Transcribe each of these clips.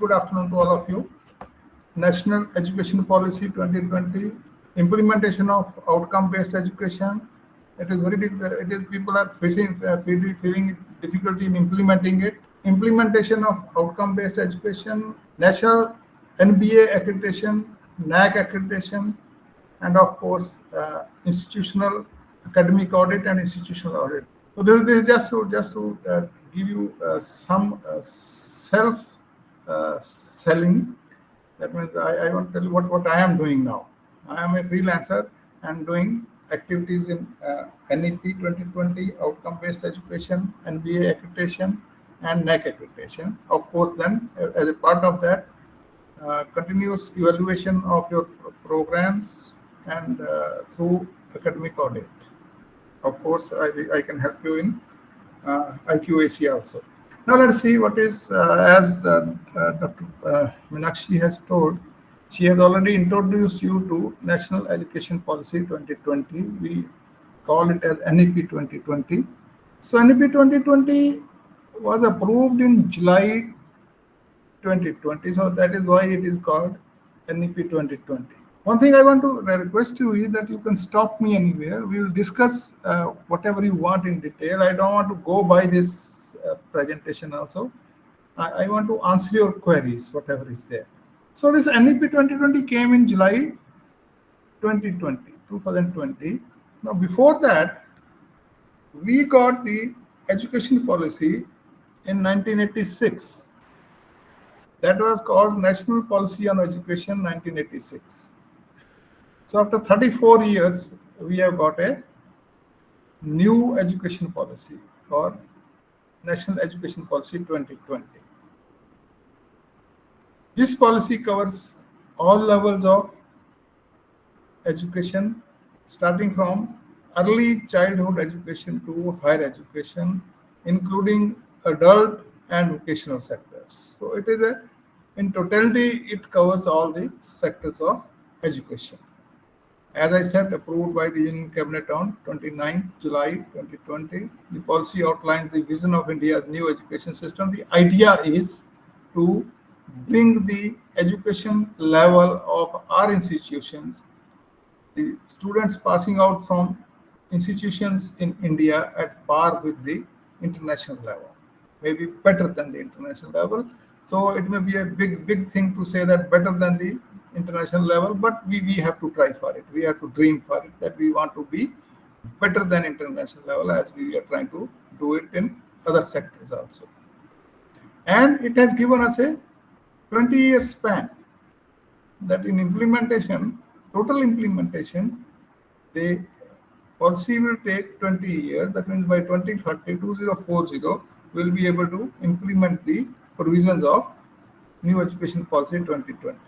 good afternoon to all of you. National Education Policy 2020, implementation of outcome-based education. It is very people are feeling difficulty in implementing it. Implementation of outcome-based education, national NBA accreditation, NAC accreditation, and of course institutional academic audit and institutional audit. So this is just to give you some self selling. That means I want to tell you what I am doing now. I am a freelancer and doing activities in NEP 2020, outcome-based education, NBA accreditation, and NAC accreditation. Of course, then as a part of that, continuous evaluation of your programs and through academic audit. Of course, I can help you in IQAC also. Now let's see what is, as Dr. Meenakshi has told, she has already introduced you to National Education Policy 2020. We call it as NEP 2020. So NEP 2020 was approved in July 2020. So that is why it is called NEP 2020. One thing I want to request you is that you can stop me anywhere. We will discuss whatever you want in detail. I don't want to go by this presentation also. I want to answer your queries, whatever is there. So this NEP 2020 came in July 2020. Now before that, we got the education policy in 1986. That was called National Policy on Education 1986. So after 34 years, we have got a new education policy or National Education Policy 2020. This policy covers all levels of education, starting from early childhood education to higher education, including adult and vocational sectors. So it is in totality, it covers all the sectors of education. As I said, approved by the Union Cabinet on 29 July 2020. The policy outlines the vision of India's new education system. The idea is to bring the education level of our institutions, the students passing out from institutions in India, at par with the international level, maybe better than the international level. So it may be a big thing to say that better than the international level, but we have to try for it. We have to dream for it, that we want to be better than international level, as we are trying to do it in other sectors also. And it has given us a 20-year span, that in implementation, total implementation, the policy will take 20 years. That means by 2030, 2040, we'll be able to implement the provisions of New Education Policy 2020.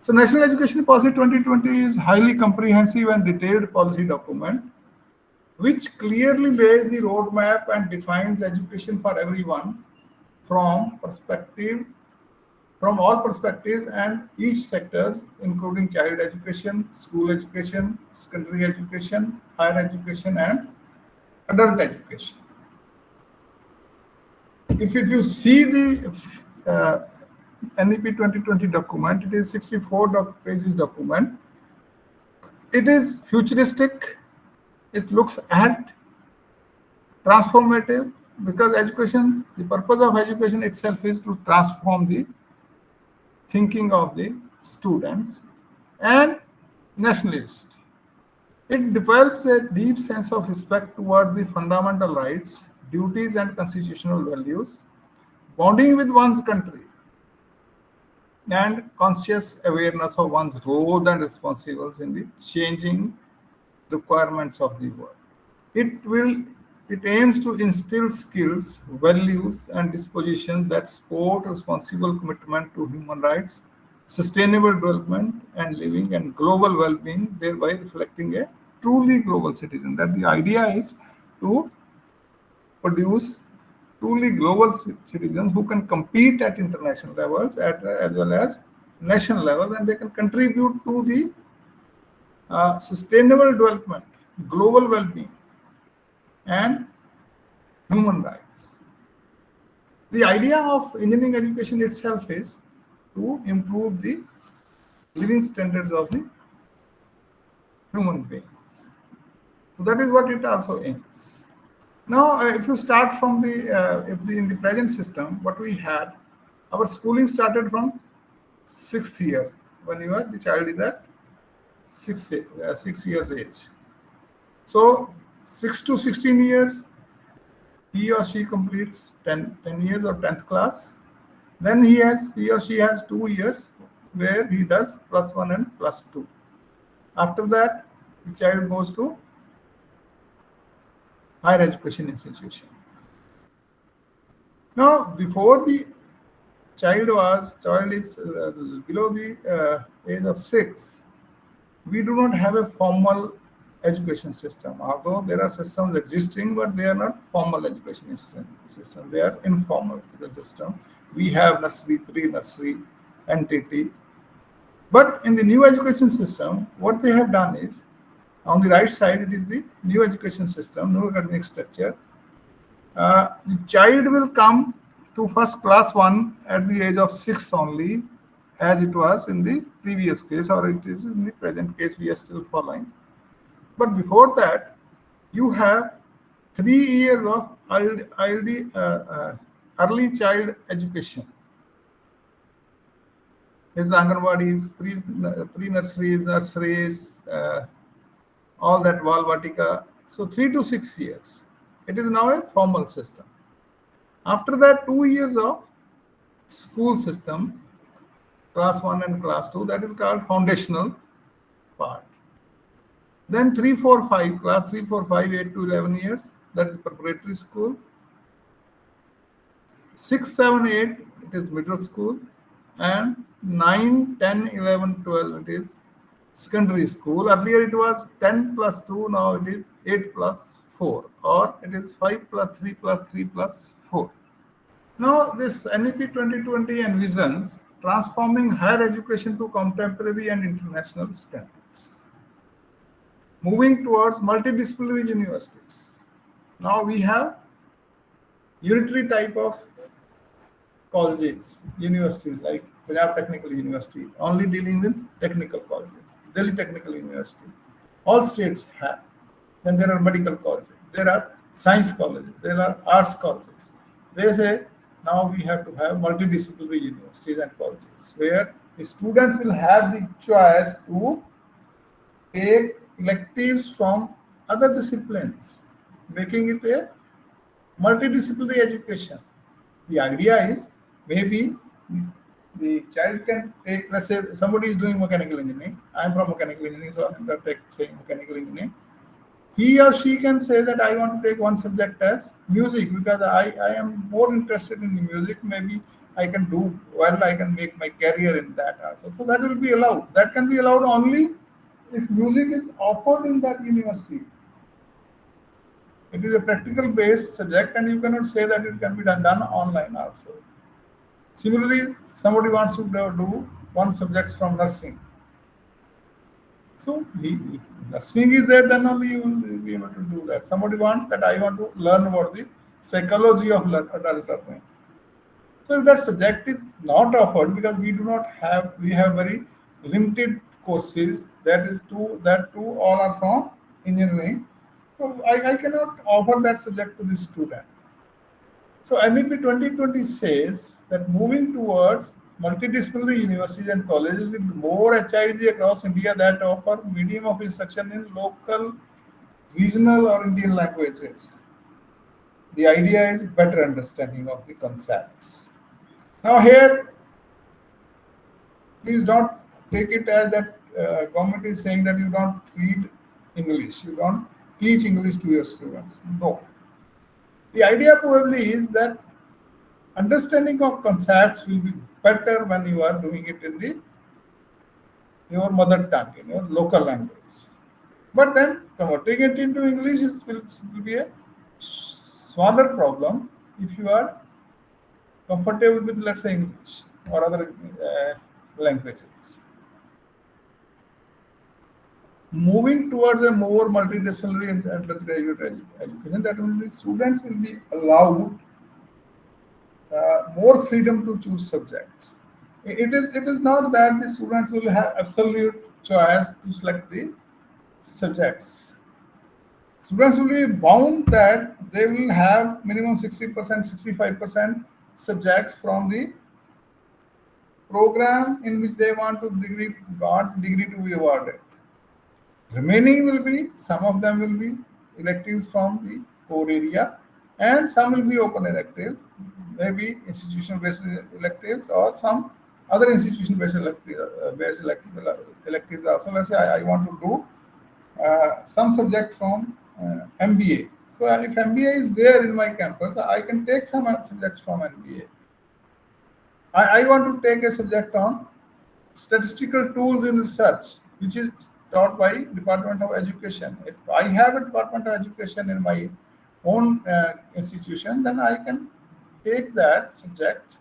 So National Education Policy 2020 is highly comprehensive and detailed policy document, which clearly lays the roadmap and defines education for everyone from all perspectives and each sectors, including child education, school education, secondary education, higher education, and adult education. If you see the NEP 2020 document, it is 64 pages document. It is futuristic. It looks ahead, transformative, because education, the purpose of education itself is to transform the thinking of the students, and nationalist. It develops a deep sense of respect toward the fundamental rights, duties, and constitutional values, bonding with one's country, and conscious awareness of one's roles and responsibilities in the changing requirements of the world. It aims to instill skills, values, and dispositions that support responsible commitment to human rights, sustainable development and living, and global well-being, thereby reflecting a truly global citizen. That the idea is to produce truly global citizens who can compete at international levels as well as national levels, and they can contribute to the sustainable development, global well-being, and human rights. The idea of engineering education itself is to improve the living standards of the human beings. So that is what it also aims. Now, if you start from in the present system, what we had, our schooling started from 6th year when the child is at 6 years age. So 6 to 16 years, he or she completes 10 years of 10th class. Then he or she has 2 years where he does +1 and +2. After that, the child goes to higher education institution. Now, before the child is below the age of 6, we do not have a formal education system. Although there are systems existing, but they are not formal education system. They are informal system. We have nursery, pre-nursery, NTT. But in the new education system, what they have done is, on the right side, it is the new education system, new academic structure. The child will come to first class 1 at the age of 6 only, as it was in the previous case, or it is in the present case we are still following. But before that, you have 3 years of early child education. It's Anganwadis, pre-nurseries, nurseries, all that Valvatika. So 3 to 6 years. It is now a formal system. After that, 2 years of school system, class 1 and class 2, that is called foundational part. Then 3, 4, 5, class 3, 4, 5, 8 to 11 years, that is preparatory school. 6, 7, 8, it is middle school. And 9, 10, 11, 12, it is secondary school. Earlier it was 10 plus 2, now it is 8 plus 4, or it is 5 plus 3 plus 3 plus 4. Now this NEP 2020 envisions transforming higher education to contemporary and international standards, moving towards multidisciplinary universities. Now we have unitary type of colleges, universities like Punjab Technical University, only dealing with technical colleges. Delhi Technical University, all states have. Then there are medical colleges, there are science colleges, there are arts colleges. They say now we have to have multidisciplinary universities and colleges where the students will have the choice to take electives from other disciplines, making it a multidisciplinary education. The idea is maybe the child can take, let's say somebody is doing mechanical engineering. I'm from mechanical engineering, so I'm saying mechanical engineering. He or she can say that I want to take one subject as music because I am more interested in music. Maybe I can do well, I can make my career in that also. So that will be allowed. That can be allowed only if music is offered in that university. It is a practical based subject and you cannot say that it can be done online also. Similarly, somebody wants to do one subject from nursing. So if nursing is there, then only you will be able to do that. Somebody wants that I want to learn about the psychology of adult learning. So if that subject is not offered, because we have very limited courses, that too all are from engineering. So I cannot offer that subject to the student. So NEP 2020 says that moving towards multidisciplinary universities and colleges with more HIG across India that offer medium of instruction in local, regional or Indian languages. The idea is better understanding of the concepts. Now here, please don't take it as that government is saying that you don't read English, you don't teach English to your students. No. The idea probably is that understanding of concepts will be better when you are doing it in your mother tongue, in your local language. But then converting it into English will be a smaller problem if you are comfortable with, let's say, English or other languages. Moving towards a more multidisciplinary and undergraduate education, that means the students will be allowed more freedom to choose subjects. It is not that the students will have absolute choice to select the subjects. Students will be bound that they will have minimum 60%, 65% subjects from the program in which they want to degree to be awarded. Remaining will be, some of them will be electives from the core area, and some will be open electives, maybe institution-based electives or some other institution-based electives also. Let's say I want to do some subject from MBA. So if MBA is there in my campus, I can take some subjects from MBA. I want to take a subject on statistical tools in research, which is taught by Department of Education. If I have a Department of Education in my own institution, then I can take that subject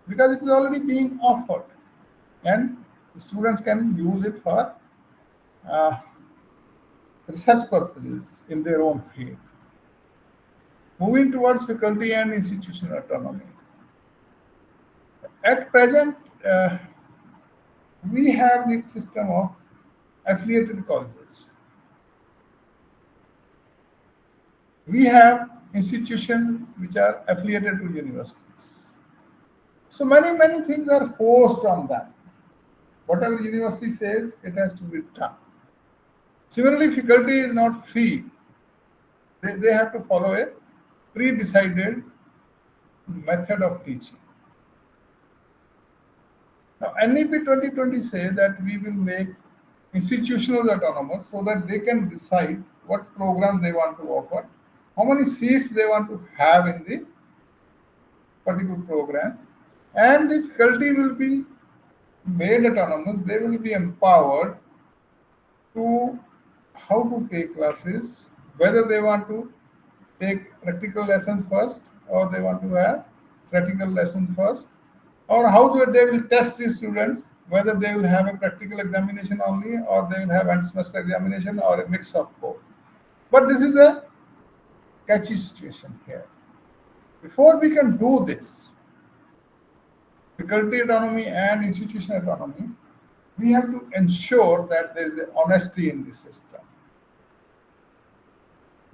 because it is already being offered, and the students can use it for uh, research purposes in their own field. Moving towards faculty and institutional autonomy. At present, we have the system of affiliated colleges. We have institutions which are affiliated to universities. So many things are forced on them. Whatever university says, it has to be done. Similarly, faculty is not free. They have to follow a pre-decided method of teaching. Now, NEP 2020 says that we will make institutional autonomous so that they can decide what programs they want to offer, how many seats they want to have in the particular program, and the faculty will be made autonomous. They will be empowered to how to take classes, whether they want to take practical lessons first or they want to have theoretical lessons first, or how they will test the students, whether they will have a practical examination only or they will have end semester examination or a mix of both. But this is a catchy situation here. Before we can do this, faculty autonomy and institutional autonomy, we have to ensure that there is a honesty in the system.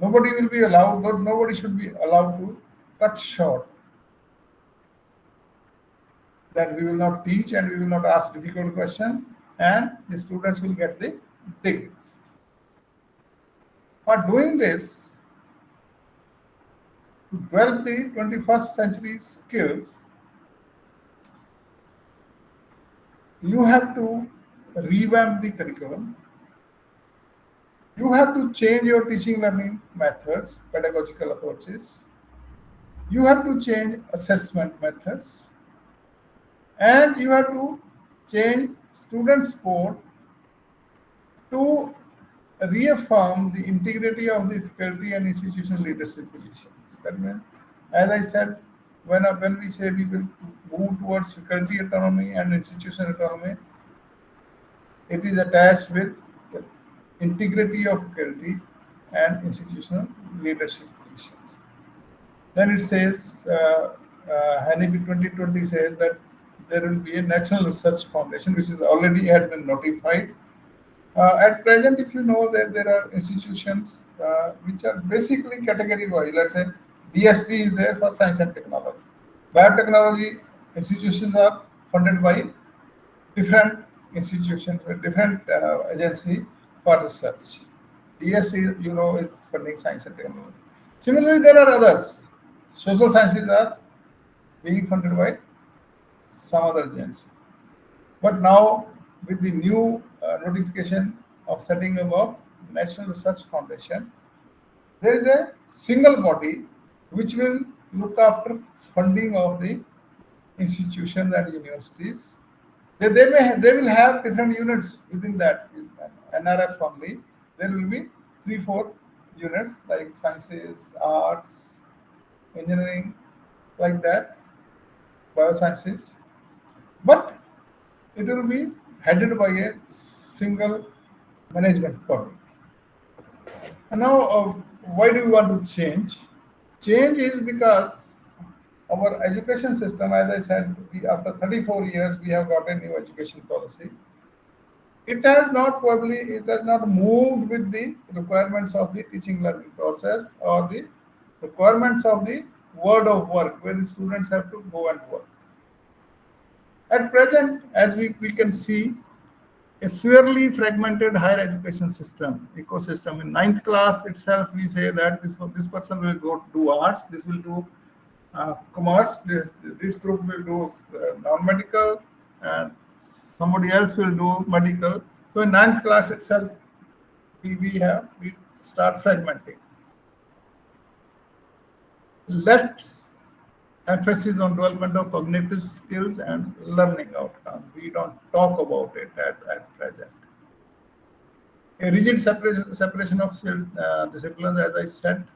Nobody will be allowed, nobody should be allowed to cut short that we will not teach and we will not ask difficult questions and the students will get the degrees. For doing this, to develop the 21st century skills, you have to revamp the curriculum. You have to change your teaching learning methods, pedagogical approaches. You have to change assessment methods. And you have to change student support to reaffirm the integrity of the faculty and institutional leadership positions. That means, as I said, when we say we will move towards faculty autonomy and institutional autonomy, it is attached with integrity of faculty and institutional leadership positions. Then it says, NEP 2020 says that there will be a National Research Foundation, which is already had been notified. At present, if you know that there are institutions which are basically category-wise, let's say DST is there for science and technology. Biotechnology institutions are funded by different institutions with different agency for research. DST, you know, is funding science and technology. Similarly, there are others. Social sciences are being funded by some other agency. But now, with the new notification of setting up of National Research Foundation, there is a single body which will look after funding of the institutions and universities. They will have different units within that NRF only. There will be 3-4 units like sciences, arts, engineering, like that, biosciences. But it will be headed by a single management body. And now, why do we want to change? Change is because Our education system, as I said, after 34 years, we have got a new education policy. It has not moved with the requirements of the teaching learning process or the requirements of the world of work, where the students have to go and work. At present, as we can see, a severely fragmented higher education system ecosystem. In ninth class itself, we say that this person will go do arts, this will do commerce, this group will do non-medical, and somebody else will do medical. So in ninth class itself, we start fragmenting. Let's emphasis on development of cognitive skills and learning outcome. We don't talk about it at present. A rigid separation of disciplines, as I said.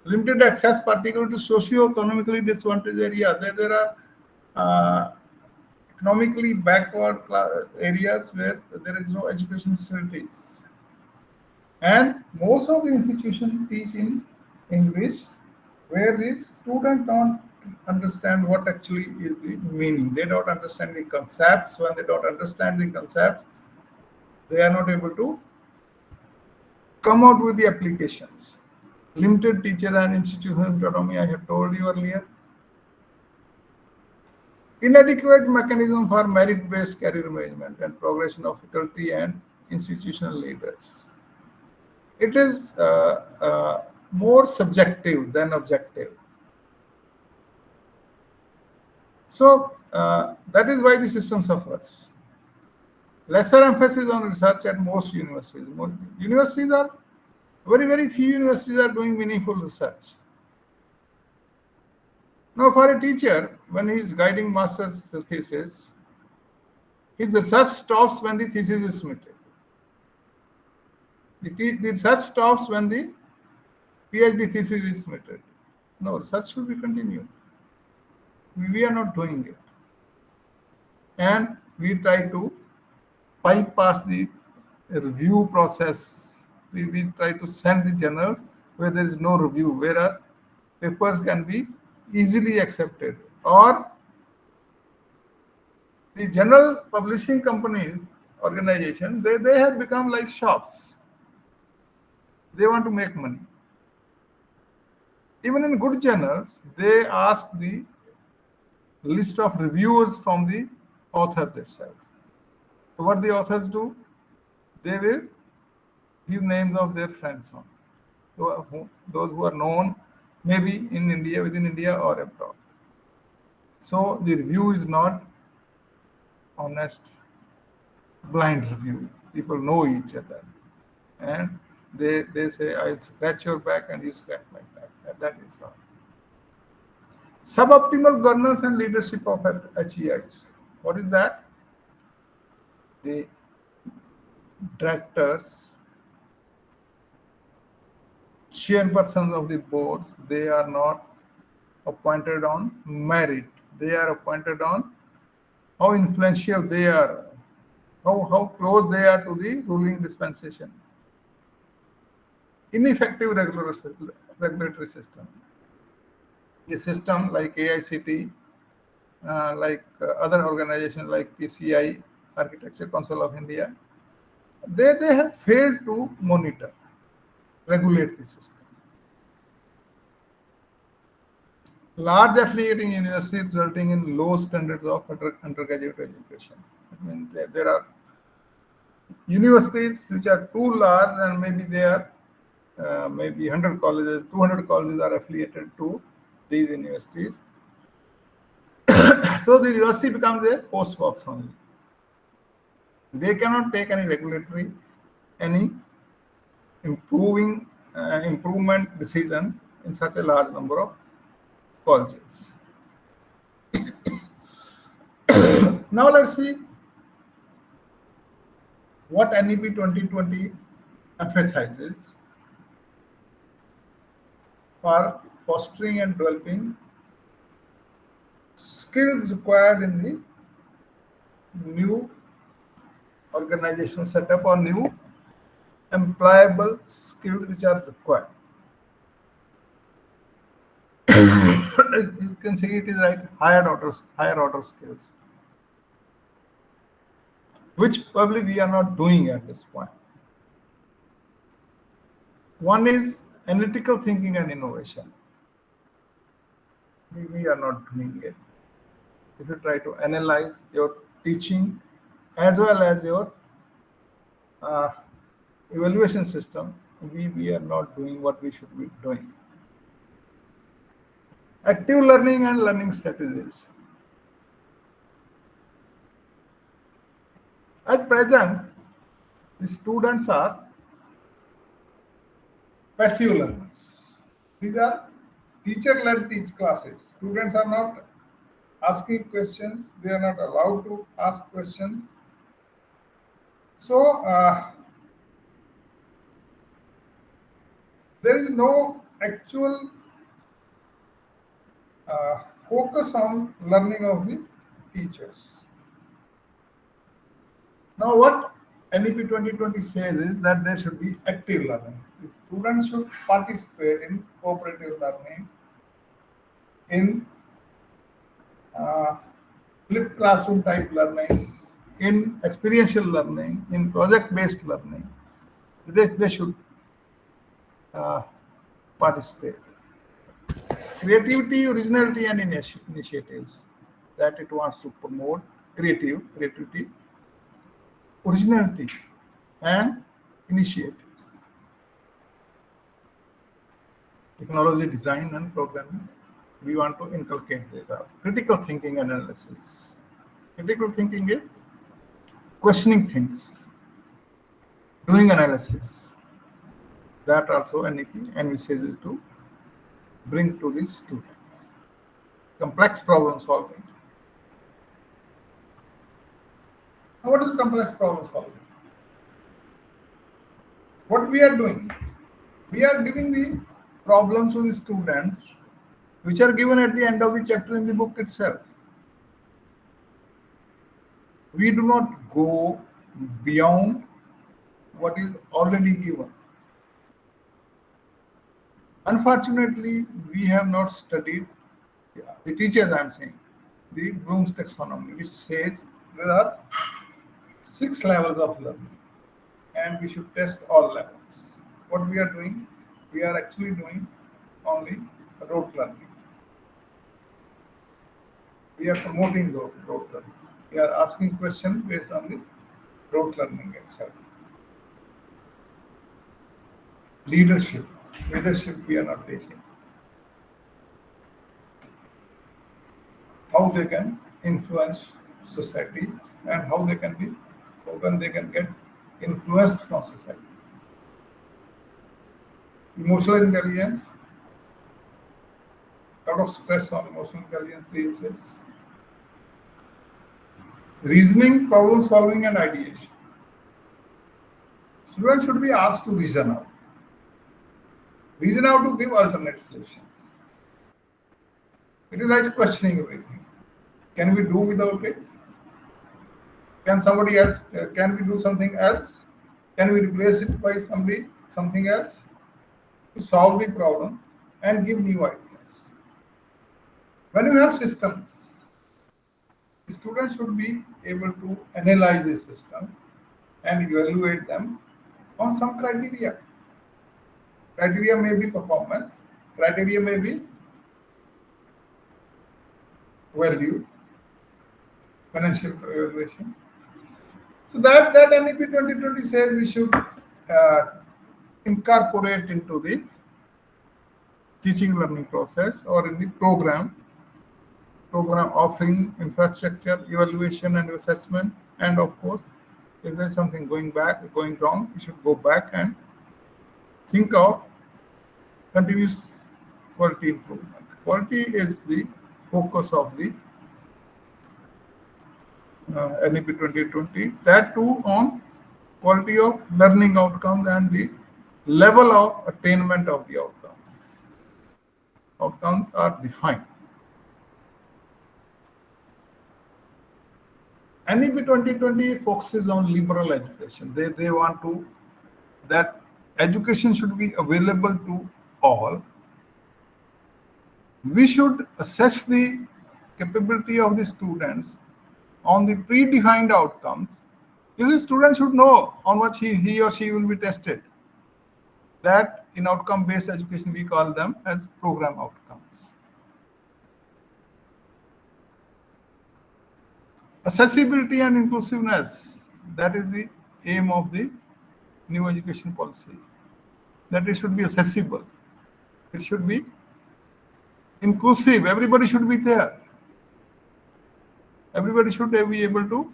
Limited access, particularly to socio-economically disadvantaged area. There are economically backward areas where there is no education facilities. And most of the institutions teach in English, where the student don't understand what actually is the meaning. They don't understand the concepts. When they don't understand the concepts, they are not able to come out with the applications. Limited teacher and institutional autonomy, I have told you earlier. Inadequate mechanism for merit-based career management and progression of faculty and institutional leaders. It is more subjective than objective. So that is why the system suffers. Lesser emphasis on research at most universities. Universities are very few universities are doing meaningful research. Now, for a teacher, when he is guiding master's thesis, his research stops when the thesis is submitted. The research stops when the PhD thesis is submitted. No, research should be continued. We are not doing it. And we try to bypass the review process. We try to send the journals where there is no review, where papers can be easily accepted. Or the journal publishing companies, organization, they have become like shops. They want to make money. Even in good journals, they ask the list of reviewers from the authors itself. So what the authors do, they will give names of their friends on. So those who are known, maybe in India, within India or abroad. So the review is not honest, blind review. People know each other. And they say, I'll scratch your back and you scratch my back. That is all. Suboptimal governance and leadership of HEIs. What is that? The directors, chairpersons of the boards, they are not appointed on merit. They are appointed on how influential they are, how close they are to the ruling dispensation. Ineffective regulatory system. A system like AICT, like other organizations like PCI, Architecture Council of India, they have failed to monitor, regulate the system. Large affiliating universities resulting in low standards of undergraduate education. I mean, there are universities which are too large, and maybe they are maybe 100 colleges, 200 colleges are affiliated to these universities. So the university becomes a post box only. They cannot take any regulatory, any improvement decisions in such a large number of colleges. Now let's see what NEP 2020 emphasizes for fostering and developing skills required in the new organizational setup or new employable skills which are required. You can say it is right, higher order skills, which probably we are not doing at this point. One is analytical thinking and innovation. We are not doing it. If you try to analyze your teaching as well as your uh, evaluation system, we are not doing what we should be doing. Active learning and learning strategies. At present, the students are passive learners. These are teacher-led teach classes. Students are not asking questions. They are not allowed to ask questions. So there is no actual focus on learning of the teachers. Now, what NEP 2020 says is that there should be active learning. The students should participate in cooperative learning, in flipped classroom type learning, in experiential learning, in project-based learning. They should participate. Creativity, originality, and initiatives that it wants to promote: creativity, originality, and initiatives. Technology design and programming. We want to inculcate this out. Critical thinking analysis. Critical thinking is questioning things, doing analysis. That also NEP envisages to bring to the students. Complex problem solving. Now, what is complex problem solving? What we are doing? We are giving the problems to the students which are given at the end of the chapter in the book itself. We do not go beyond what is already given. Unfortunately, we have not studied, the teachers I am saying, the Bloom's taxonomy, which says there are 6 levels of learning and we should test all levels. What we are doing? We are actually doing only rote learning. We are promoting rote learning. We are asking questions based on the rote learning itself. Leadership we are not teaching. How they can influence society and how they can get influenced from society. Emotional intelligence, a lot of stress on emotional intelligence these days. Reasoning, problem solving, and ideation. Students should be asked to reason out. Reason out to give alternate solutions. It is like questioning everything. Can we do without it? Can somebody else? Can we do something else? Can we replace it by something else to solve the problems and give new ideas? When you have systems, the students should be able to analyze the system and evaluate them on some criteria. Criteria may be performance, criteria may be value, financial evaluation. So that NEP 2020 says we should incorporate into the teaching learning process or in the program offering infrastructure, evaluation and assessment, and of course, if there's something going wrong, we should go back and think of continuous quality improvement. Quality is the focus of the NEP 2020. That too on quality of learning outcomes and the level of attainment of the outcomes. Outcomes are defined. NEP 2020 focuses on liberal education. They want to that education should be available to all We should assess the capability of the students on the predefined outcomes. You see, students should know on what he or she will be tested. That in outcome-based education, we call them as program outcomes. Accessibility and inclusiveness, that is the aim of the new education policy. That it should be accessible. It should be inclusive. Everybody should be there. Everybody should be able to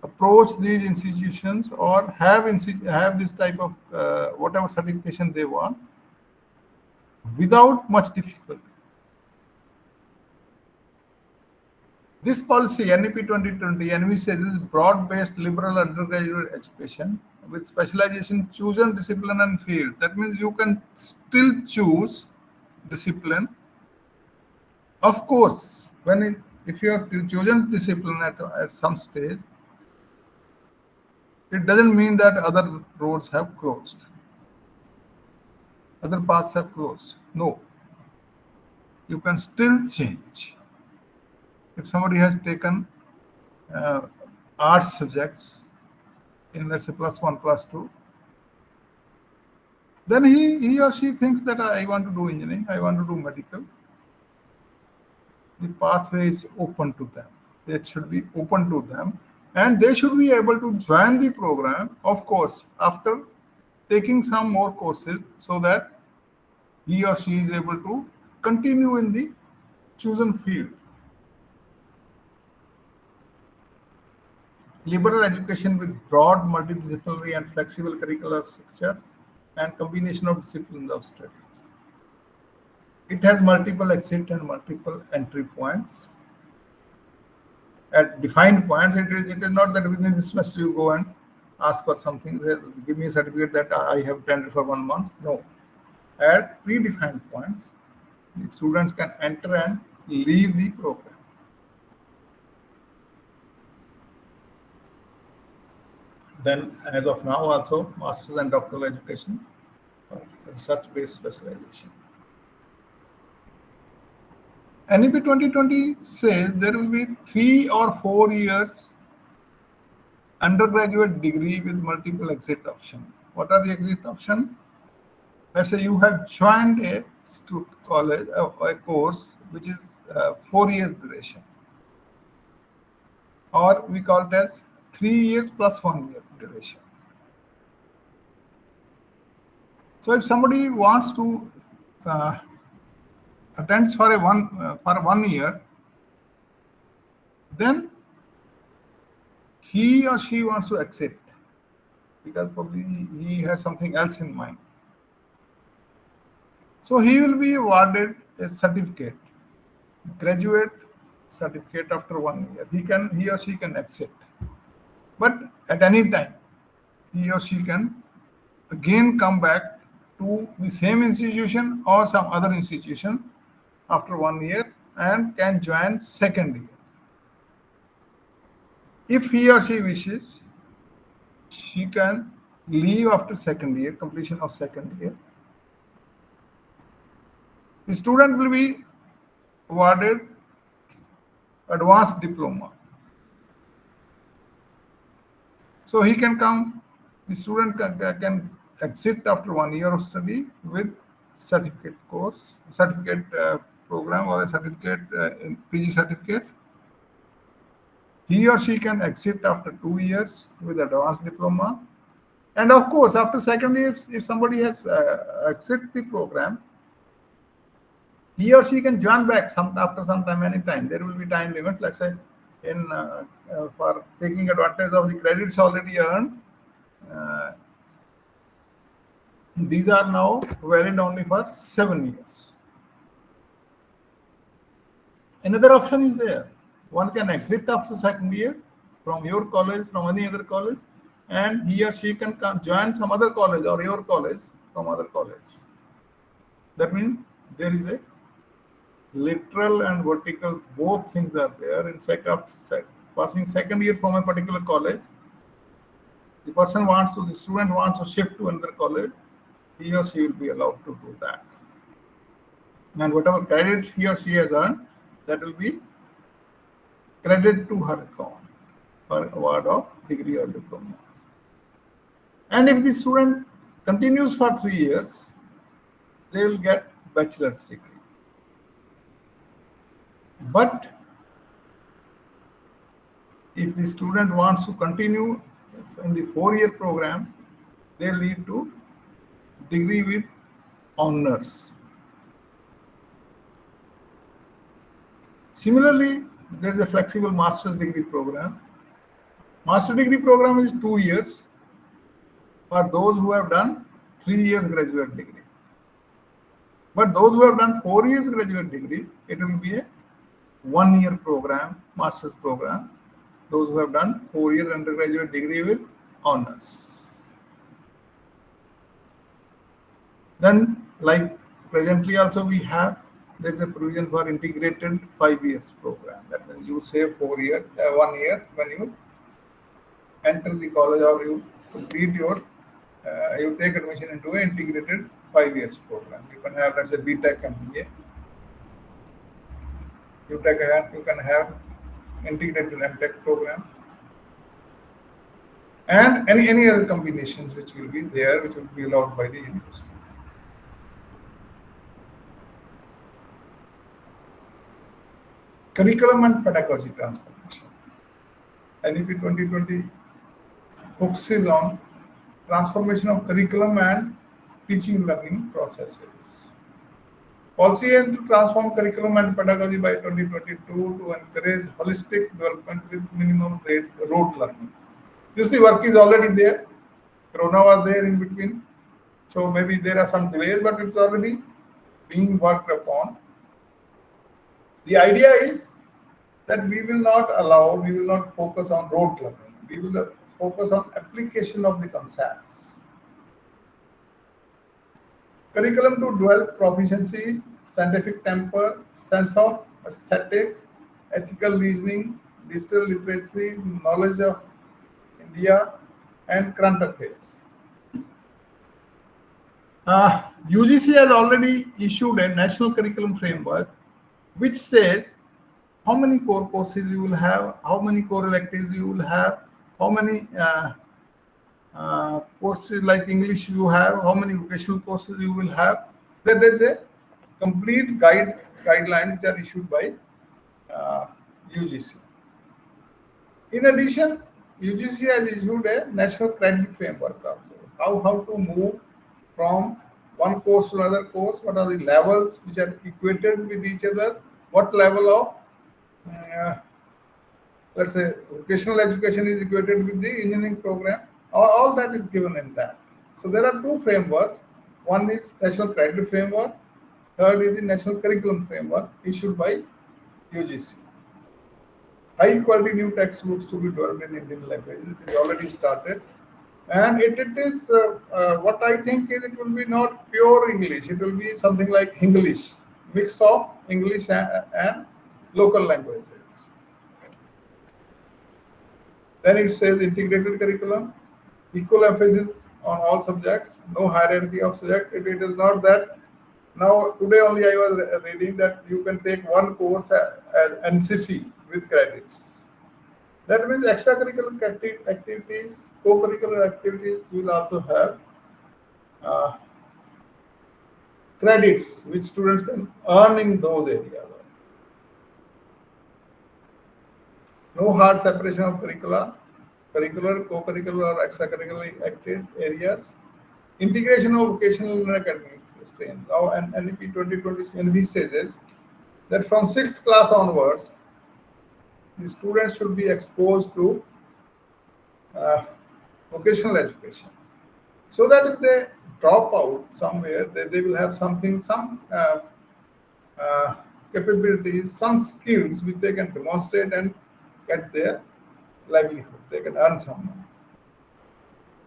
approach these institutions or have this type of whatever certification they want without much difficulty. This policy, NEP 2020, envisages broad-based liberal undergraduate education with specialization chosen discipline and field. That means you can still choose discipline. Of course, if you have chosen discipline at some stage, it doesn't mean that other roads have closed. Other paths have closed. No. You can still change. If somebody has taken arts subjects in, let's say, +1, +2, then he or she thinks that I want to do engineering, I want to do medical. The pathway is open to them. It should be open to them. And they should be able to join the program, of course, after taking some more courses so that he or she is able to continue in the chosen field. Liberal education with broad multidisciplinary and flexible curricular structure and combination of disciplines of studies. It has multiple exit and multiple entry points. At defined points, it is not that within this semester you go and ask for something, give me a certificate that I have attended for 1 month. No. At predefined points, the students can enter and leave the program. Then, as of now, also master's and doctoral education, research-based specialization. NEP 2020 says there will be 3 or 4 years undergraduate degree with multiple exit options. What are the exit options? Let's say you have joined a college, a course which is 4 years duration, or we call it as 3 years plus 1 year duration. So if somebody wants to attend for 1 year, then he or she wants to exit because probably he has something else in mind. So he will be awarded a certificate, graduate certificate after 1 year. He or she can exit. But at any time, he or she can again come back to the same institution or some other institution after 1 year and can join second year. If he or she wishes, she can leave after second year, completion of second year. The student will be awarded advanced diploma. So he can come, the student can exit after 1 year of study with certificate course, certificate program or a certificate in PG certificate. He or she can exit after 2 years with advanced diploma. And of course, after second year, if somebody has exit the program, he or she can join back after some time, anytime. There will be time limit, let's say, for taking advantage of the credits already earned. These are now valid only for 7 years. Another option is there. One can exit after second year from your college, from any other college, and he or she can join some other college or your college from other college. That means there is a literal and vertical, both things are there. In passing second year from a particular college, the student wants to shift to another college, he or she will be allowed to do that. and whatever credit he or she has earned, that will be credited to her account for award of degree or diploma. And if the student continues for 3 years, they will get bachelor's degree. But if the student wants to continue in the 4-year program, they lead to degree with honors. Similarly, there is a flexible master's degree program. Master degree program is 2 years for those who have done 3 years graduate degree. But those who have done 4 years graduate degree, it will be a 1-year program, master's program. Those who have done 4-year undergraduate degree with honors. Then, like presently also we have, there is a provision for integrated 5 years program. That means you save 4 years, 1 year when you enter the college or you complete your, you take admission into an integrated 5 years program. You can have, let's say, B.Tech MBA. You can have integrated M.Tech program, and any other combinations which will be there, which will be allowed by the university. Curriculum and pedagogy transformation. NEP 2020 focuses on transformation of curriculum and teaching learning processes. Policy aims to transform curriculum and pedagogy by 2022 to encourage holistic development with minimum rote learning. This work is already there. Corona was there in between, so maybe there are some delays, but it's already being worked upon. The idea is that we will not focus on rote learning. We will focus on application of the concepts. Curriculum to develop proficiency, scientific temper, sense of aesthetics, ethical reasoning, digital literacy, knowledge of India, and current affairs. UGC has already issued a national curriculum framework which says how many core courses you will have, how many core electives you will have, how many courses like English you have, how many vocational courses you will have. There is a complete guidelines which are issued by UGC. In addition, UGC has issued a national credit framework also. How to move from one course to another course, what are the levels which are equated with each other, what level of let's say vocational education is equated with the engineering program. All that is given in that. So there are two frameworks. One is National Credit Framework. Third is the National Curriculum Framework issued by UGC. High quality new textbooks to be developed in Indian language. It is already started. And it is what I think is it will be not pure English. It will be something like English, mix of English and local languages. Then it says integrated curriculum, equal emphasis on all subjects, no hierarchy of subject. It is not that. Now today only I was reading that you can take one course as NCC with credits. That means extracurricular activities, co-curricular activities will also have credits which students can earn in those areas. No hard separation of curricular, co-curricular, or extracurricular active areas. Integration of vocational and academic streams. Now, NEP 2020 NEP says that from 6th class onwards, the students should be exposed to vocational education, so that if they drop out somewhere, they will have some capabilities, some skills which they can demonstrate and get their livelihood. They can earn some money.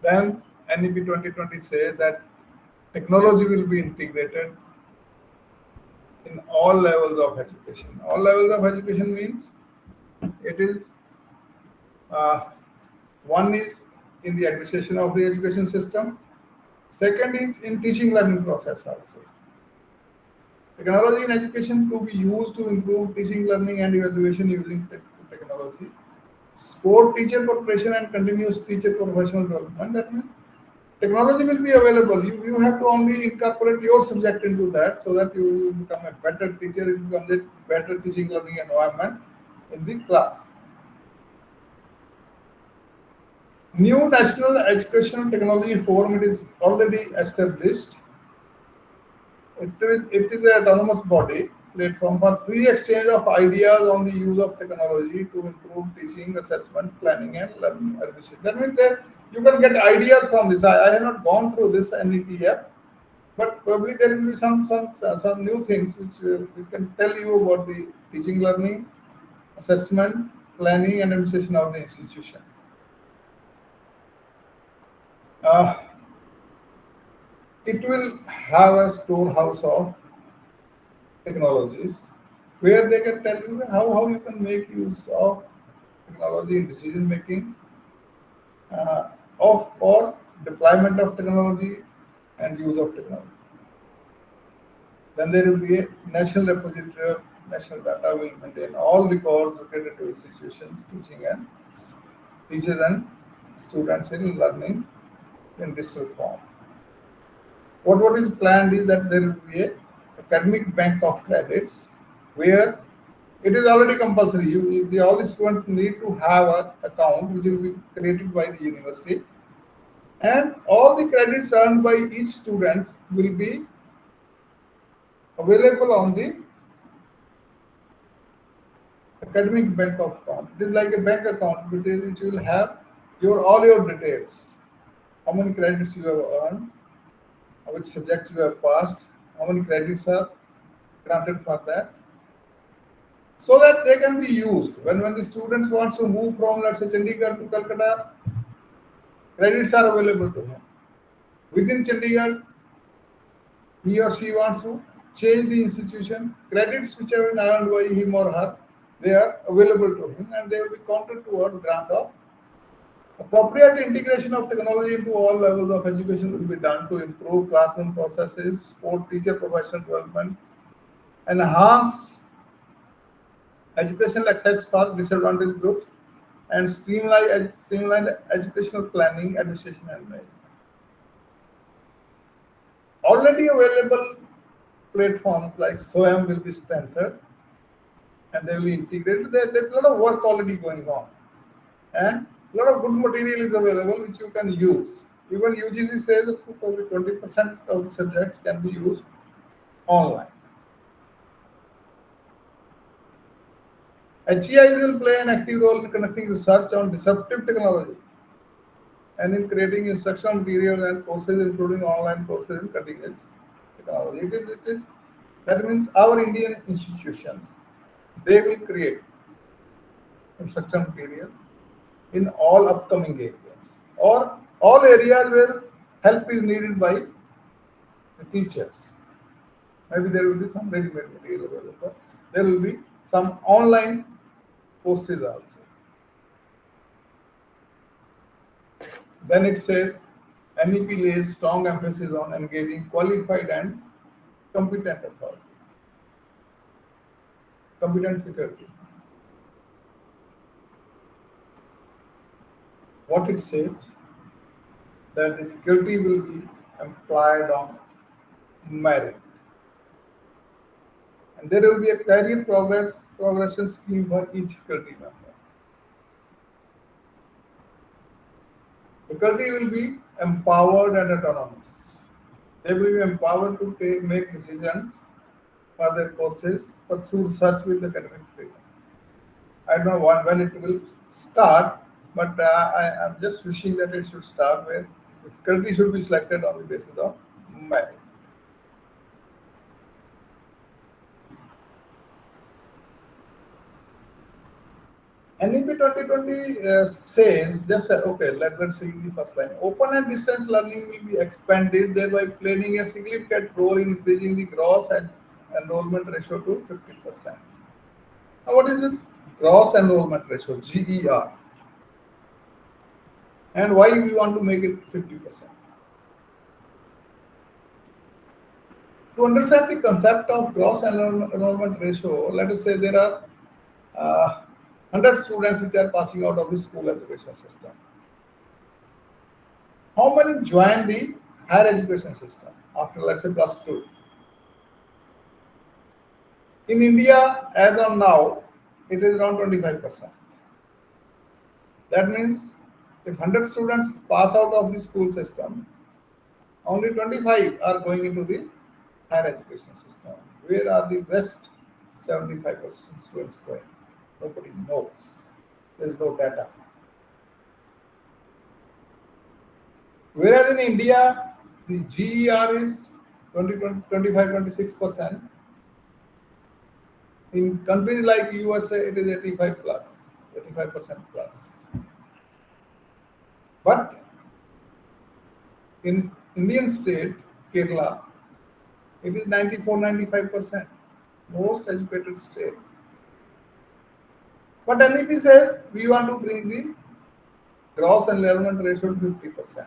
Then NEP 2020 says that technology will be integrated in all levels of education. All levels of education means it is one is in the administration of the education system. Second is in teaching learning process also. Technology in education to be used to improve teaching, learning, and evaluation using technology. Sport teacher preparation and continuous teacher professional development. That means technology will be available. You have to only incorporate your subject into that so that you become a better teacher, it becomes a better teaching learning environment in the class. New National Educational Technology Forum, it is already established. It is an autonomous body platform for free exchange of ideas on the use of technology to improve teaching, assessment, planning, and learning admission. That means that you can get ideas from this. I have not gone through this NEP yet, but probably there will be some new things which we can tell you about the teaching, learning, assessment, planning, and administration of the institution. Uh, it will have a storehouse of technologies where they can tell you how you can make use of technology in decision making, of or deployment of technology and use of technology. Then there will be a national repository of national data will maintain all records related to institutions, teachers and students in learning in digital form. What is planned is that there will be a academic bank of credits where it is already compulsory. All the students need to have an account which will be created by the university, and all the credits earned by each student will be available on the academic bank of account. It is like a bank account which will have all your details, how many credits you have earned, which subjects you have passed, how many credits are granted for that, so that they can be used when the students wants to move from, let's say, Chandigarh to Calcutta, credits are available to him. Within Chandigarh, he or she wants to change the institution, credits which have been earned by him or her, they are available to him and they will be counted towards grant of. Appropriate integration of technology into all levels of education will be done to improve classroom processes, support teacher professional development, enhance educational access for disadvantaged groups, and streamline educational planning, administration, and management. Already available platforms like SOAM will be strengthened and they will be integrated. There's a lot of work already going on, and a lot of good material is available which you can use. Even UGC says that probably 20% of the subjects can be used online. HEIs will play an active role in conducting research on disruptive technology and in creating instructional materials and courses, including online courses in cutting edge technology. That means our Indian institutions, they will create instructional material in all upcoming areas or all areas where help is needed by the teachers. Maybe there will be some ready-made material available. There will be some online courses also. Then it says NEP lays strong emphasis on engaging qualified and competent authority, competent faculty. What it says that the faculty will be employed on merit, and there will be a career progression scheme for each faculty member. Faculty will be empowered and autonomous. They will be empowered to make decisions for their courses, pursue research with academic freedom. I don't know when it will start, but I am just wishing that it should start where the faculty should be selected on the basis of merit. NEP 2020 says, let's read the first line. Open and distance learning will be expanded, thereby playing a significant role in increasing the gross and enrollment ratio to 50%. Now, what is this gross enrollment ratio, GER? And why we want to make it 50%? To understand the concept of gross enrollment ratio, let us say there are 100 students which are passing out of the school education system. How many join the higher education system after, let's say, plus 2? In India, as of now, it is around 25%. That means if 100 students pass out of the school system, only 25 are going into the higher education system. Where are the rest 75% students going? Nobody knows. There is no data. Whereas in India, the GER is 25-26%. In countries like USA, it is 85 plus, 85% plus. But in Indian state, Kerala, it is 94-95%, most educated state. But NEP says we want to bring the gross enrollment ratio to 50%.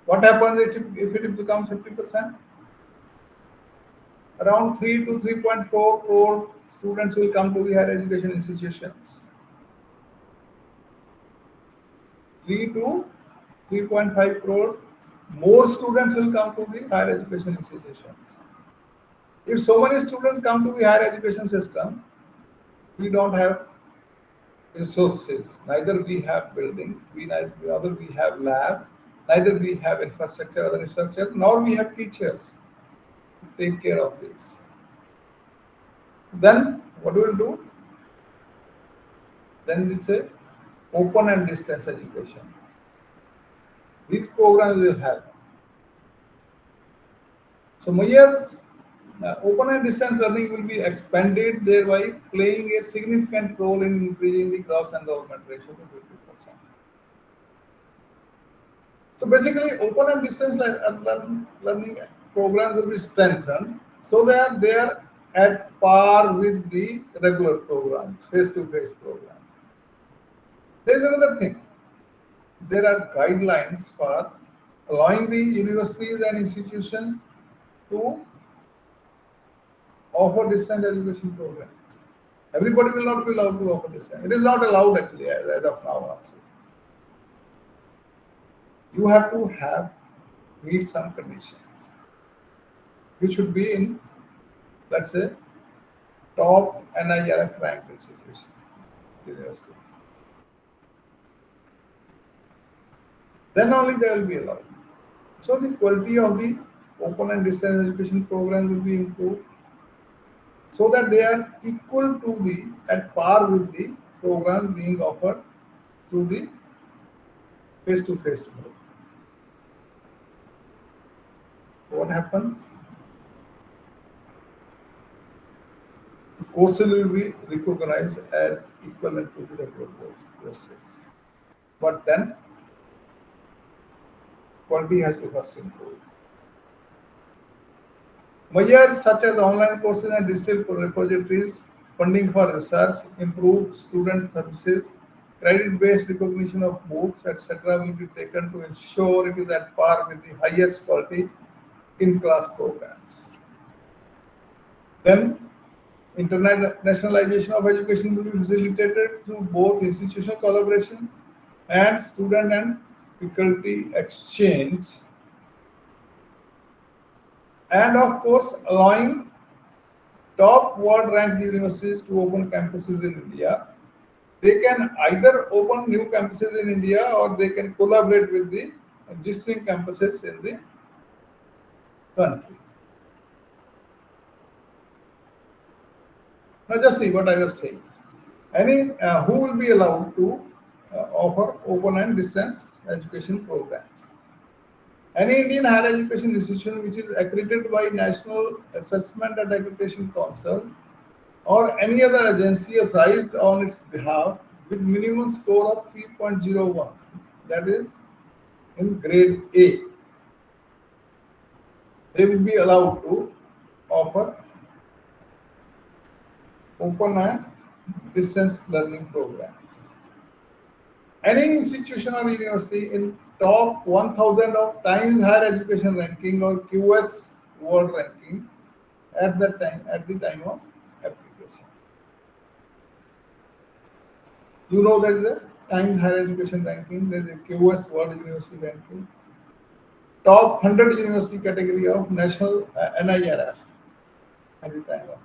What happens if it becomes 50%? Around 3 to 3.4 crore students will come to the higher education institutions. 3 to 3.5 crore more students will come to the higher education institutions. If so many students come to the higher education system, we don't have resources. Neither we have buildings, neither we have labs, neither we have infrastructure, other infrastructure, nor we have teachers to take care of this. Then what we will do? Then we say open and distance education. These programs will help. So Mayer's open and distance learning will be expanded, thereby playing a significant role in increasing the gross enrollment ratio to 50%. So basically, open and distance learning programs will be strengthened so that they are at par with the regular programs, face-to-face programs. There is another thing. There are guidelines for allowing the universities and institutions to offer distance education programs. Everybody will not be allowed to offer distance. It is not allowed actually as of now also. You have to meet some conditions. You should be in, let's say, top NIRF ranked institutions, universities. Then only they will be allowed. So the quality of the open and distance education programs will be improved so that they are equal to at par with the program being offered through the face-to-face mode. What happens? The courses will be recognized as equivalent to the regular courses. But then quality has to first improve. Measures such as online courses and digital repositories, funding for research, improved student services, credit-based recognition of books, etc. will be taken to ensure it is at par with the highest quality in-class programs. Then, internationalization of education will be facilitated through both institutional collaboration and student and faculty exchange, and of course allowing top world ranked universities to open campuses in India. They can either open new campuses in India or they can collaborate with the existing campuses in the country. Now just see what I was saying. Who will be allowed to offer open and distance education programs? Any Indian higher education institution which is accredited by National Assessment and Accreditation Council or any other agency authorized on its behalf with minimum score of 3.01, that is in grade A, they will be allowed to offer open and distance learning programs. Any institution or university in top 1000 of Times Higher Education ranking or QS World ranking at the time of application. You know there is a Times Higher Education ranking, there is a QS World University ranking, top 100 university category of national NIRF at the time of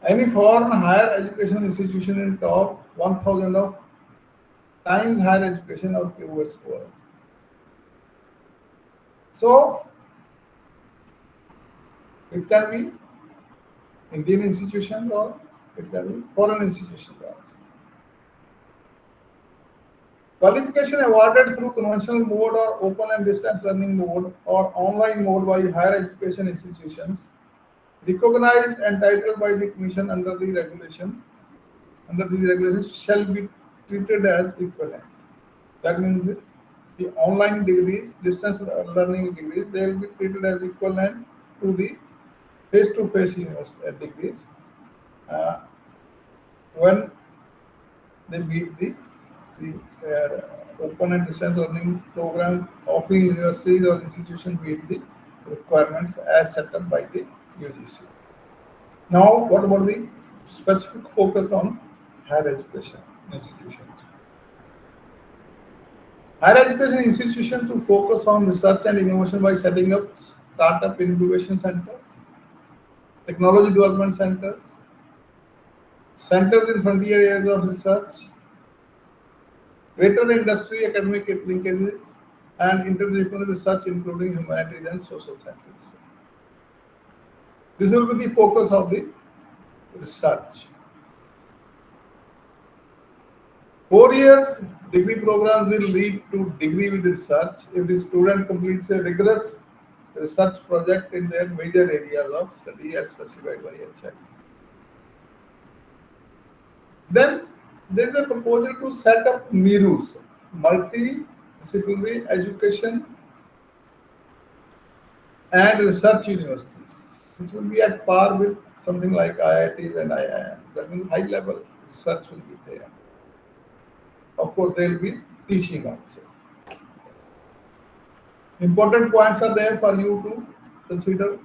any foreign higher education institution in top 1000 of Times Higher Education or QS World. So it can be Indian institutions or it can be foreign institutions also. Qualification awarded through conventional mode or open and distance learning mode or online mode by higher education institutions recognized and titled by the Commission under these regulations shall be treated as equivalent. That means the online degrees, distance learning degrees, they will be treated as equivalent to the face-to-face degrees when they meet the open and distance learning program offering universities or institutions meet the requirements as set up by the UGC. Now, what about the specific focus on higher education institutions? Higher education institutions to focus on research and innovation by setting up startup incubation centers, technology development centers, centers in frontier areas of research, greater industry academic linkages, and interdisciplinary research including humanities and social sciences. This will be the focus of the research. 4 years degree programs will lead to degree with research if the student completes a rigorous research project in their major areas of study as specified by HI. Then there is a proposal to set up MIRUs, multidisciplinary education and research universities, which will be at par with something like IITs and IIM. That means high level research will be there. Of course, there will be teaching also. Important points are there for you to consider.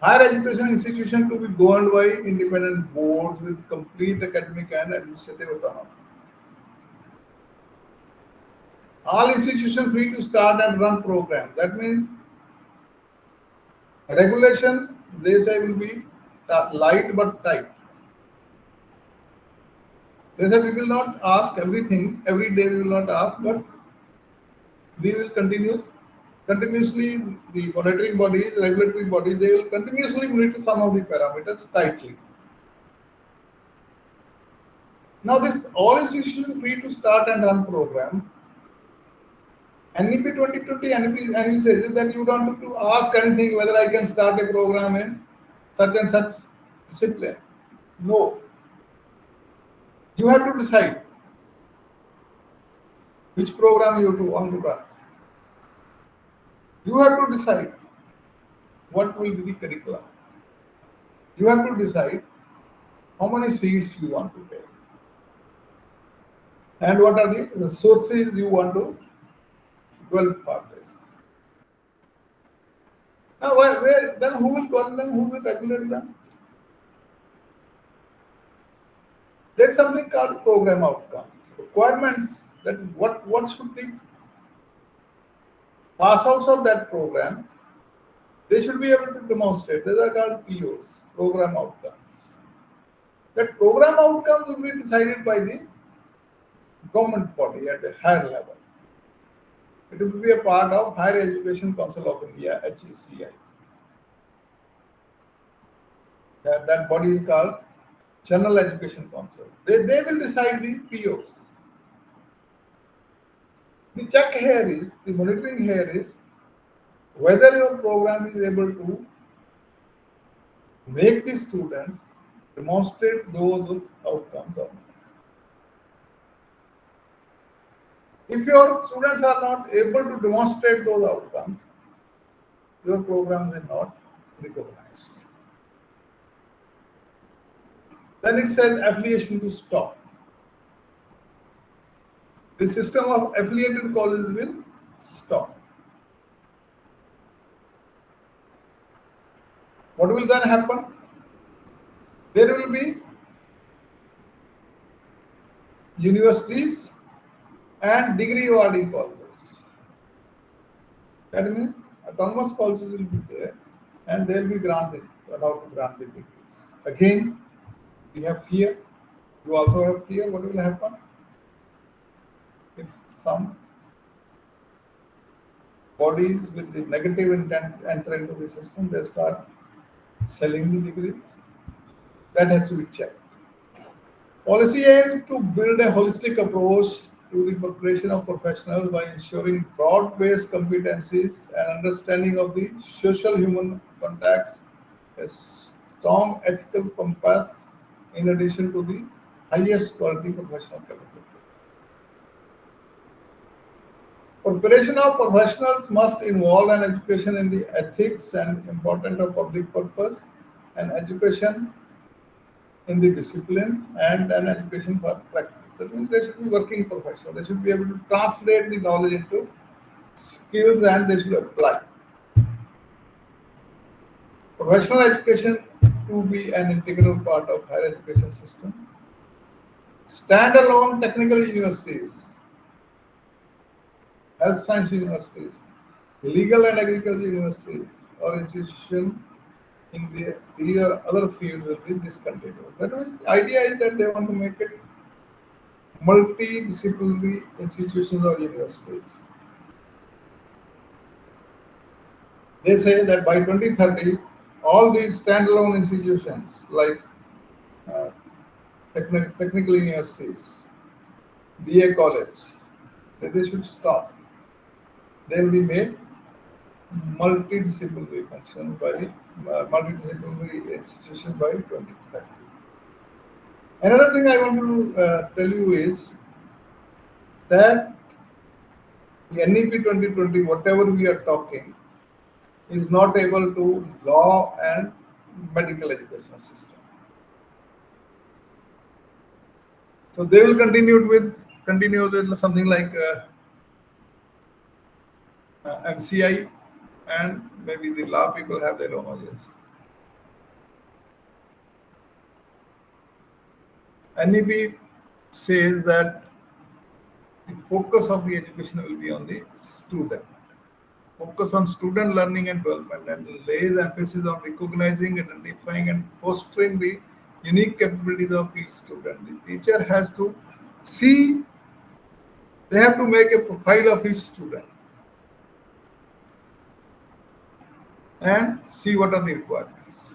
Higher education institution to be governed by independent boards with complete academic and administrative autonomy. All institutions free to start and run programs. That means regulation, they say, will be light but tight. They say we will not ask everything, every day we will not ask, but we will continuously the monitoring bodies, regulatory bodies, they will continuously monitor some of the parameters tightly. Now this all institutions free to start and run program. NEP 2020 NEP says that you don't have to ask anything whether I can start a program in such and such discipline. No. You have to decide which program you want to run. You have to decide what will be the curriculum. You have to decide how many seats you want to take and what are the resources you want to develop for this. Now, then who will call them? Who will regulate them? There's something called program outcomes, requirements that what should these pass outs of that program, they should be able to demonstrate. These are called POs, program outcomes. That program outcomes will be decided by the government body at a higher level. It will be a part of Higher Education Council of India, HECI. That body is called General Education Council. They will decide the POs. The check here is, the monitoring here is whether your program is able to make the students demonstrate those outcomes or not. If your students are not able to demonstrate those outcomes, your programs are not recognized. Then it says affiliation to stop. The system of affiliated colleges will stop. What will then happen? There will be universities and degree awarding colleges. That means autonomous colleges will be there and they will be granted, allowed to grant the degrees. Again, we have fear. You also have fear. What will happen? If some bodies with the negative intent enter into the system, they start selling the degrees. That has to be checked. Policy aims to build a holistic approach to the preparation of professionals by ensuring broad-based competencies and understanding of the social human context, a strong ethical compass, in addition to the highest quality professional capability. Preparation of professionals must involve an education in the ethics and importance of public purpose, and education in the discipline, and an education for practice. That means they should be working professionals. They should be able to translate the knowledge into skills and they should apply. Professional education to be an integral part of higher education system. Standalone technical universities, health science universities, legal and agriculture universities, or institutions in these or other fields will be discontinued. That means the idea is that they want to make it multidisciplinary institutions or universities. They say that by 2030, all these standalone institutions like technical universities, BA college, that they should stop. They will be made multidisciplinary function by multidisciplinary institution by 2030. Another thing I want to tell you is that the NEP 2020, whatever we are talking, is not able to law and medical education system. So they will continue with something like MCI, and maybe the law people have their own agency. NEP says that the focus of the education will be on the student. Focus on student learning and development, and lays emphasis on recognizing, identifying, and fostering the unique capabilities of each student. The teacher has to see, they have to make a profile of each student and see what are the requirements.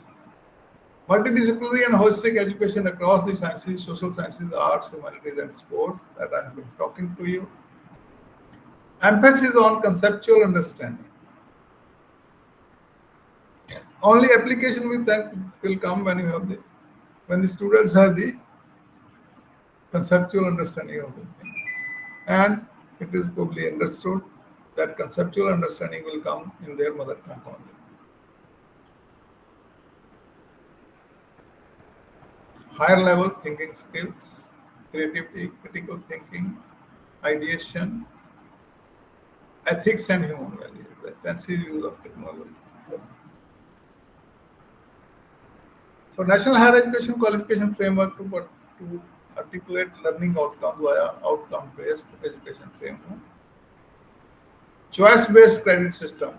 Multidisciplinary and holistic education across the sciences, social sciences, arts, humanities, and sports that I have been talking to you. Emphasis on conceptual understanding. Only application with that will come when when the students have the conceptual understanding of the things. And it is probably understood that conceptual understanding will come in their mother tongue only. Higher level thinking skills, creativity, critical thinking, ideation, ethics and human values, the intensive use of technology. So National Higher Education Qualification Framework to articulate learning outcomes via outcome-based education framework. Choice-based credit system,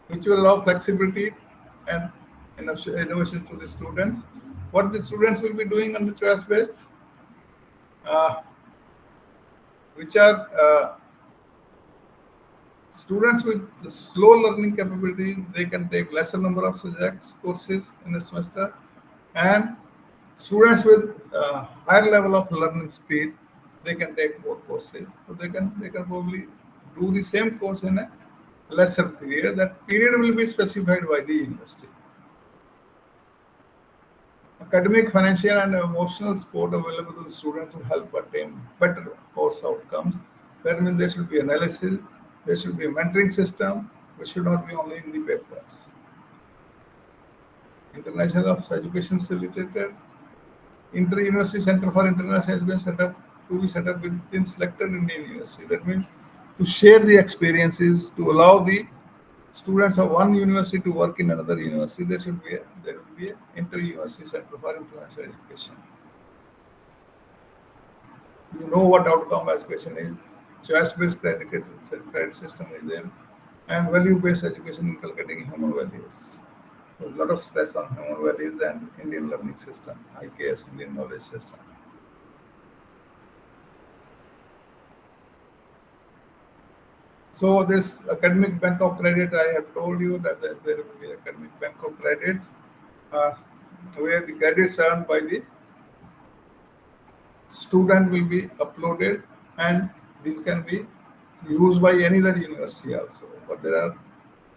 which will allow flexibility and innovation to the students. What the students will be doing on the choice-based, which are students with slow learning capability, they can take lesser number of subjects, courses in a semester, and students with higher level of learning speed, they can take more courses. So they can probably do the same course in a lesser period. That period will be specified by the university. Academic, financial, and emotional support available to the students to help attain better course outcomes. That means there should be analysis, there should be a mentoring system, which should not be only in the papers. International Education Facilitator, Inter-University Center for International has been set up to be set up within selected Indian university. That means to share the experiences, to allow the students of one university to work in another university. There will be a inter-university center for international education. You know what outcome education is. Choice-based credit system is there, and value-based education inculcating human values. So a lot of stress on human values and Indian learning system, IKS, Indian knowledge system. So this academic bank of credit, I have told you that there will be academic bank of credit, where the credits earned by the student will be uploaded, and these can be used by any other university also. But there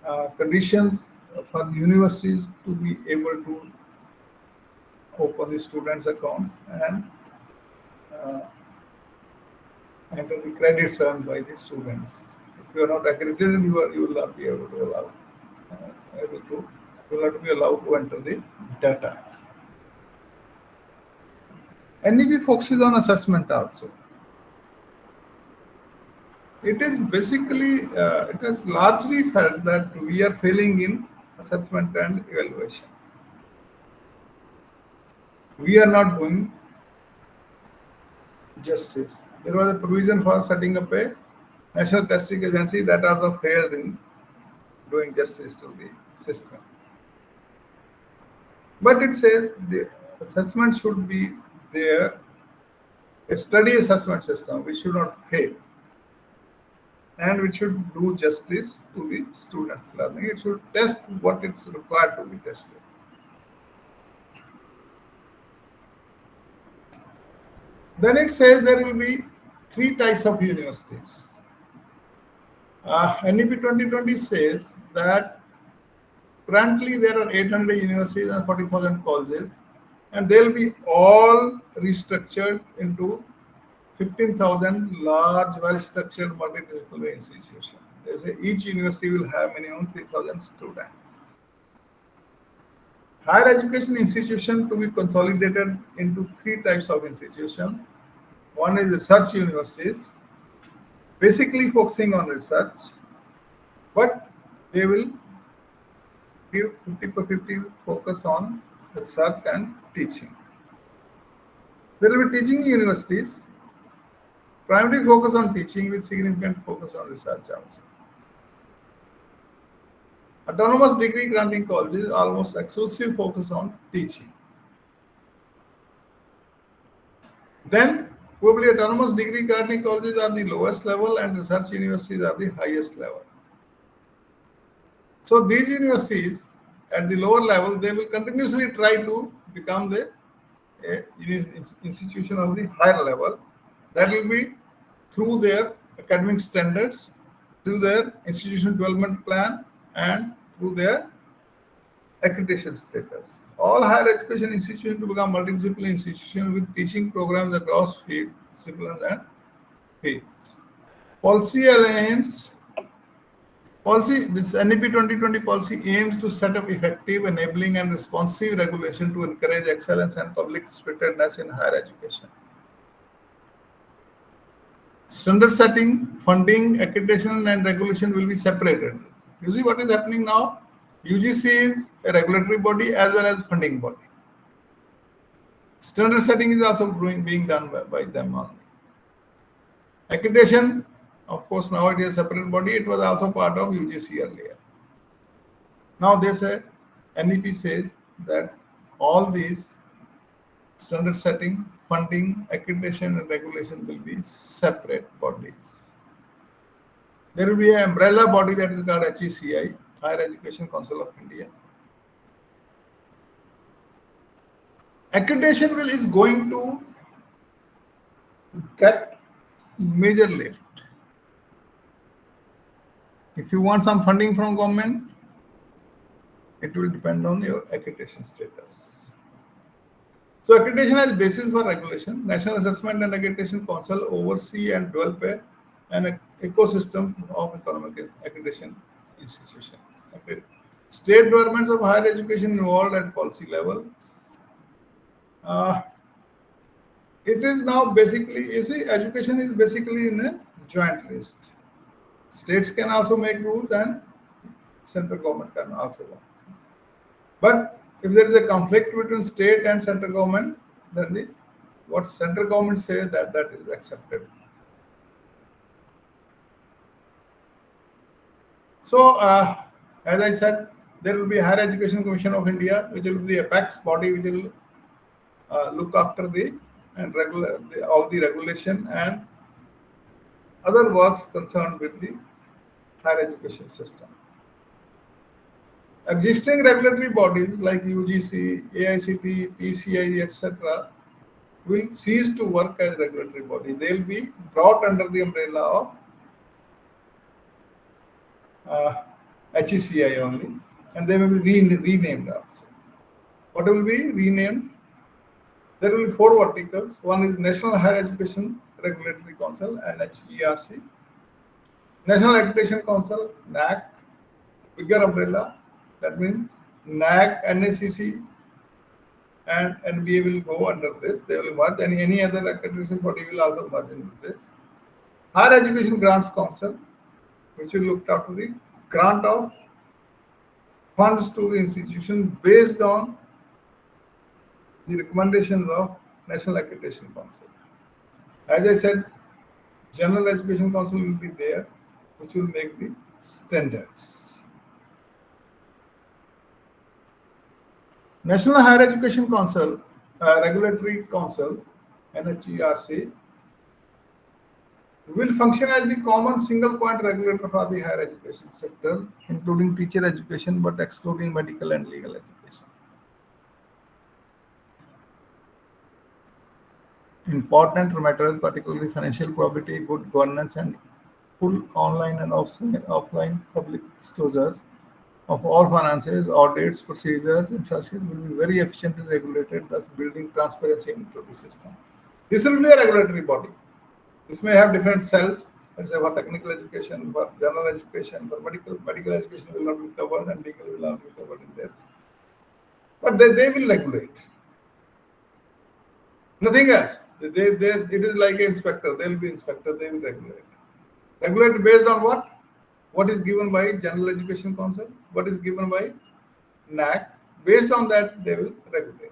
are conditions for universities to be able to open the student's account and uh, enter the credits earned by the students. If you are not accredited, you will not be able to allow you will not be allowed to enter the data. NEP focuses on assessment also. It is basically, it has largely felt that we are failing in assessment and evaluation. We are not doing justice. There was a provision for setting up a national testing agency that also failed in doing justice to the system. But it says the assessment should be there, a study assessment system which should not fail, and which should do justice to the students' learning. It should test what is required to be tested. Then it says there will be three types of universities. NEP 2020 says that currently there are 800 universities and 40,000 colleges, and they'll be all restructured into 15,000 large, well-structured multidisciplinary institutions. They say each university will have minimum 3,000 students. Higher education institution to be consolidated into three types of institutions. One is research universities, basically focusing on research, but they will give 50/50 focus on research and teaching. There will be teaching universities, primarily focus on teaching with significant focus on research also. Autonomous degree granting colleges almost exclusive focus on teaching. Then probably autonomous degree granting colleges are the lowest level and research universities are the highest level. So these universities at the lower level, they will continuously try to become the institution of the higher level. That will be through their academic standards, through their institution development plan, and through their accreditation status. All higher education institutions to become multidisciplinary institutions with teaching programs across field, disciplines and fields. This NEP 2020 policy aims to set up effective, enabling and responsive regulation to encourage excellence and public spiritedness in higher education. Standard setting, funding, accreditation and regulation will be separated. You see what is happening now? UGC is a regulatory body as well as funding body. Standard setting is also being done by them only. Accreditation, of course, now it is a separate body. It was also part of UGC earlier. Now they say, NEP says that all these standard setting, funding, accreditation and regulation will be separate bodies. There will be an umbrella body that is called HECI, Higher Education Council of India. Accreditation is going to get major lift. If you want some funding from government, it will depend on your accreditation status. So accreditation as basis for regulation. National Assessment and Accreditation Council oversee and develop an ecosystem of economic accreditation institutions. State governments of higher education involved at policy levels. It is now basically, you see, education is basically in a joint list. States can also make rules and central government can also. But if there is a conflict between state and central government, then what central government says that is accepted. So, as I said, there will be Higher Education Commission of India, which will be the apex body, which will look after all the regulation and other works concerned with the higher education system. Existing regulatory bodies like UGC, AICT, PCI, etc., will cease to work as regulatory body. They will be brought under the umbrella of HECI only, and they will be renamed also. What will be renamed? There will be 4 verticals. One is National Higher Education Regulatory Council, NHERC. National Accreditation Council, NAC. Bigger umbrella, that means NAC, NACC, and NBA will go under this. They will merge, and any other accreditation body will also merge into this. Higher Education Grants Council, which will look after the grant of funds to the institution based on the recommendations of National Accreditation Council. As I said, General Education Council will be there, which will make the standards. National Higher Education Council, Regulatory Council, NHERC, will function as the common single point regulator for the higher education sector, including teacher education but excluding medical and legal education. Important matters, particularly financial probity, good governance, and full online and offline public disclosures of all finances, audits, procedures, infrastructure will be very efficiently regulated, thus building transparency into the system. This will be a regulatory body. This may have different cells, let's say for technical education, for general education, for medical education will not be covered and legal will not be covered in this. But they will regulate. Nothing else. It is like an inspector. They will be inspector, they will regulate. Regulate based on what? What is given by General Education Council, what is given by NAC. Based on that, they will regulate.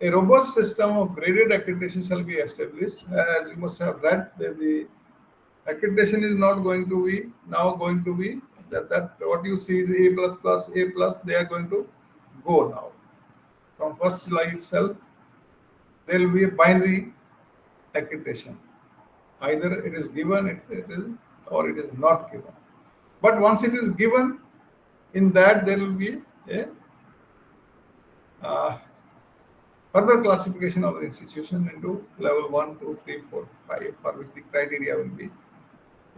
A robust system of graded accreditation shall be established. As you must have read, that the accreditation is not going to be that what you see is A++, they are going to go now. From 1st July itself, there will be a binary accreditation. Either it is given, or it is not given. But once it is given, in that there will be a further classification of the institution into level 1, 2, 3, 4, 5, for which the criteria will be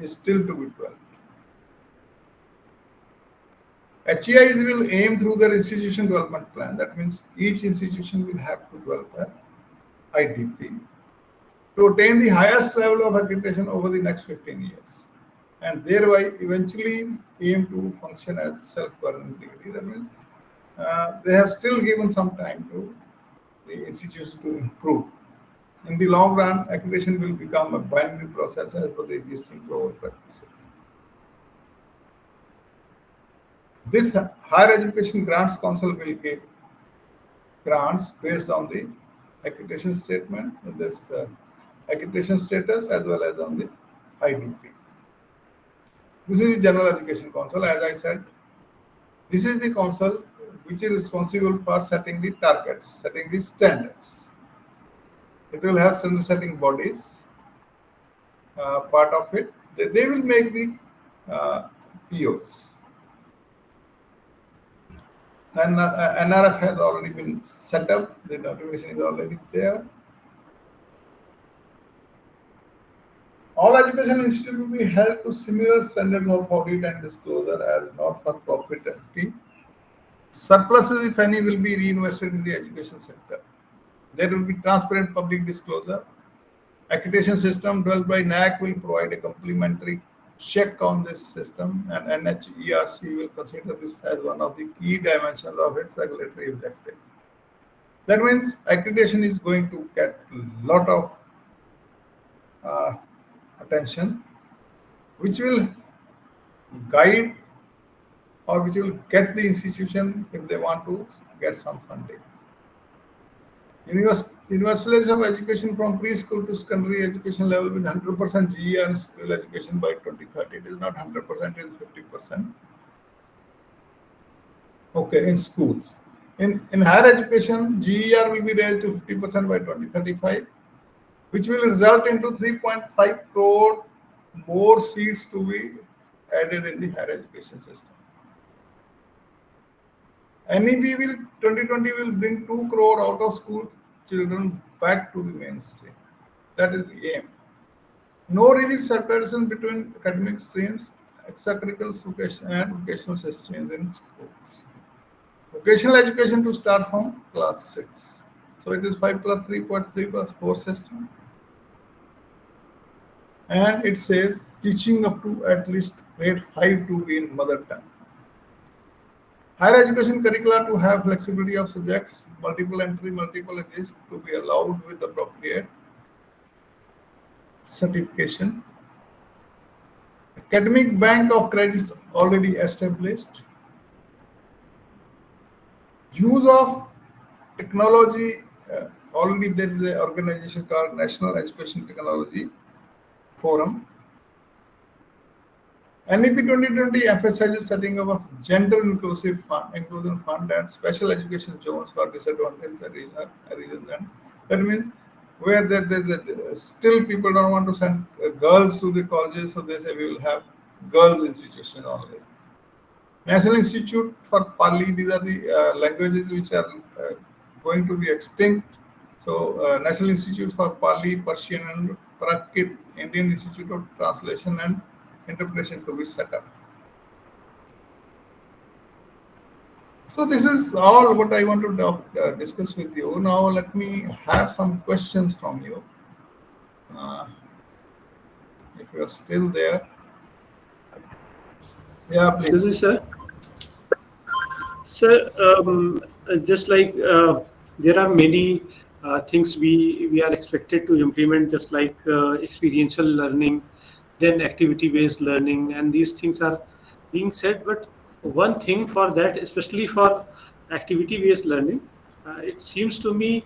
still to be developed. HEIs will aim through their institution development plan. That means each institution will have to develop an IDP to attain the highest level of accreditation over the next 15 years, and thereby eventually aim to function as self-governing degree. That means they have still given some time to the institution to improve. In the long run, accreditation will become a binary process as per the existing global practices. This Higher Education Grants Council will give grants based on the accreditation statement, this accreditation status, as well as on the IDP. This is the General Education Council. As I said, this is the council which is responsible for setting the targets, setting the standards. It will have standard setting bodies, part of it. They will make the POs. And NRF has already been set up, the notification is already there. All education institutes will be held to similar standards of audit and disclosure as not-for-profit entity. Surpluses, if any, will be reinvested in the education sector. There will be transparent public disclosure. Accreditation system developed by NAC will provide a complementary check on this system, and NHERC will consider this as one of the key dimensions of its regulatory objective. That means accreditation is going to get a lot of attention, which will guide or which will get the institution if they want to get some funding. Universalization of education from preschool to secondary education level with 100% GER and skill education by 2030. It is not 100%, it is 50%. Okay, in schools. In higher education, GER will be raised to 50% by 2035, which will result into 3.5 crore more seats to be added in the higher education system. NEP will 2020 will bring 2 crore out of school children back to the mainstream. That is the aim. No rigid separation between academic streams, extracurriculars, and vocational streams in schools. Vocational education to start from class 6. So it is 5 plus 3.3 plus 4 system. And it says teaching up to at least grade 5 to be in mother tongue. Higher education curricula to have flexibility of subjects, multiple entry, multiple exit to be allowed with appropriate certification. Academic bank of credits already established. Use of technology, already there is an organization called National Education Technology Forum. NEP 2020 emphasizes setting up a gender inclusion fund and special education zones for disadvantaged regions. And that means where there's still people don't want to send girls to the colleges, so they say we will have girls institutions only. National Institute for Pali, these are the languages which are going to be extinct. So National Institute for Pali, Persian and Prakrit, Indian Institute of Translation and Interpretation to be set up. So this is all what I want to discuss with you. Now let me have some questions from you. If you are still there. Yeah, please. Excuse me, sir. Sir, just like there are many things we are expected to implement, just like experiential learning, then activity-based learning, and these things are being said. But one thing for that, especially for activity-based learning, it seems to me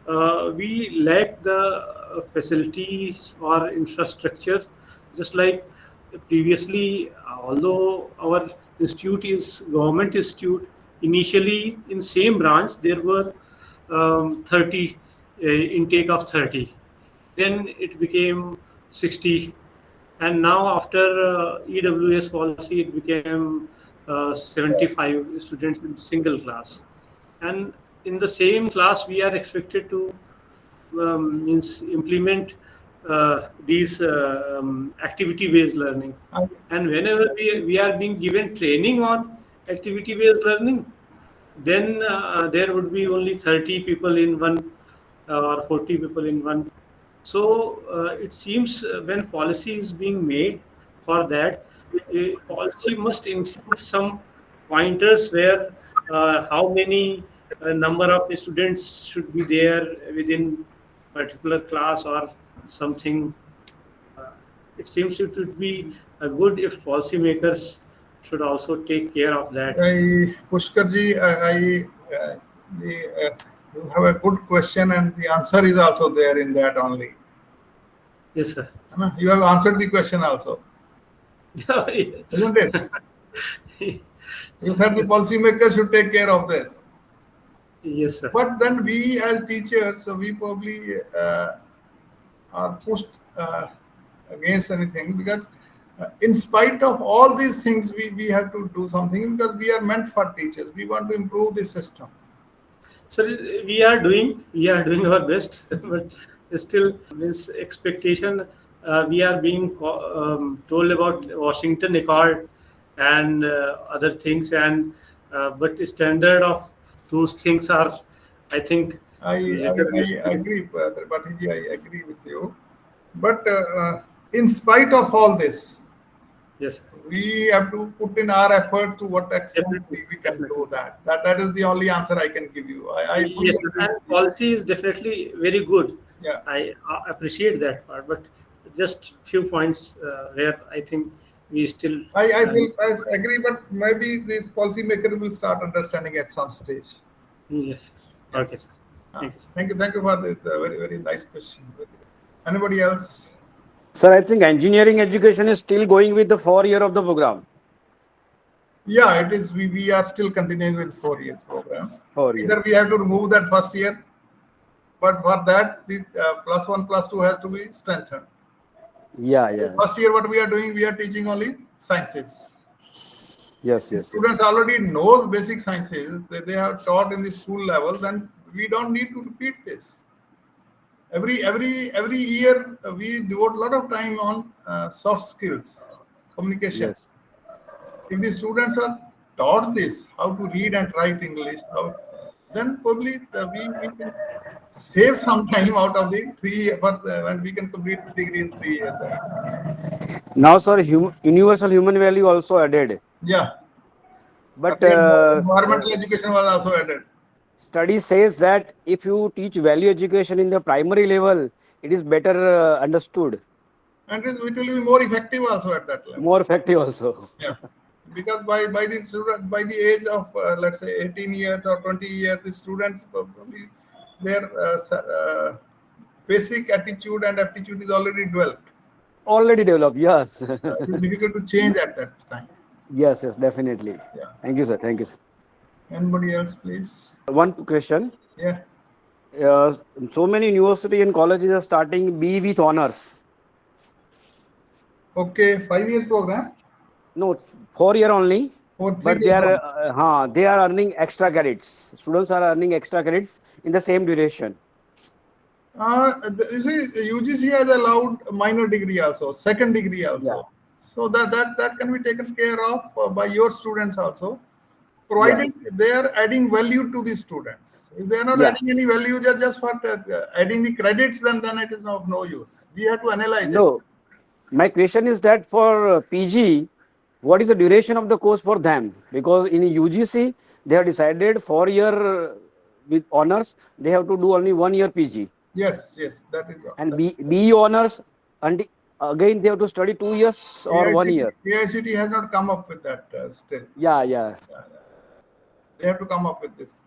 we lack the facilities or infrastructure, just like previously, although our institute is government institute, initially in same branch there were 30 intake of 30, then it became 60, and now after EWS policy it became 75 students in single class, and in the same class we are expected to means implement these activity-based learning. And whenever we are being given training on activity-based learning, then there would be only 30 people in one or 40 people in one. So it seems when policy is being made for that, a policy must include some pointers where how many number of students should be there within particular class or something. It seems it would be good if policymakers should also take care of that. Pushkarji, you have a good question, and the answer is also there in that only. Yes, sir. You have answered the question also. Isn't it? You said the policymakers should take care of this. Yes, sir. But then we as teachers, so we probably are pushed against anything, because in spite of all these things, we have to do something, because we are meant for teachers. We want to improve the system. So we are doing our best, but still this expectation. We are being told about Washington Accord and other things, and but the standard of those things are, I think. I agree, Tripathi, I agree with you. But in spite of all this, Yes, We have to put in our effort to what extent definitely, we can definitely. do that. That is the only answer I can give you. I fully Yes, sir. agree with And you. policy is definitely very good. Yeah. I appreciate that part, but just few points where I think we still. Uh, I agree, but maybe this policymaker will start understanding at some stage. yes. Yeah. Okay, sir. Thank you, sir. Thank you for this very nice question. Anybody else? Sir, I think engineering education is still going with the 4 year of the program. Yeah, it is. We are still continuing with 4 years program. 4 year. Either we have to remove that first year, but for that the +1, +2 has to be strengthened. Yeah, yeah. First year, what we are doing, we are teaching only sciences. Yes, If yes, yes. students already know basic sciences that they have taught in the school level, then we don't need to repeat this. Every year we devote a lot of time on soft skills, communication. Yes. If the students are taught this, how to read and write English, then probably we can save some time out of the 3 year when we can complete the degree in 3 years. Now, sir, universal human value also added. Yeah, But earlier environmental education was also added, study says that if you teach value education in the primary level, it is better understood, and it will be more effective also at that level. more effective also. Yeah, because by the student by the age of let's say 18 years or 20 years, the students probably their basic attitude and aptitude is already developed. Already developed, yes. It is difficult to change at that time. Yes, yes, definitely. Yeah. Thank you, sir. Thank you, sir. Anybody else, please? One question. Yeah. Uh, so many university and colleges are starting B with honors. Okay, 5 years program No, 4 year only. for three But years only. they are earning extra credits. Students are earning extra credit in the same duration. You see, UGC has allowed minor degree also, second degree Yeah, also. So that can be taken care of by your students also, yeah, provided they are adding value to the students. If they are not yeah. adding any value, just for adding the credits, then it is of no use. We have to analyze it. No, my question is that for PG, what is the duration of the course for them? Because in UGC, they have decided 4 year with honors, they have to do only 1 year PG. Yes, that is all. And BE honors, and again they have to study 2 years or 1 year. AICT has not come up with that still. Yeah, yeah. They have to come up with this.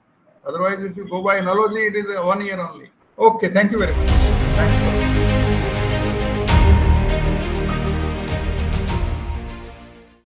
Otherwise, if you go by analogy, it is a 1 year only. Okay, thank you very much. Thanks for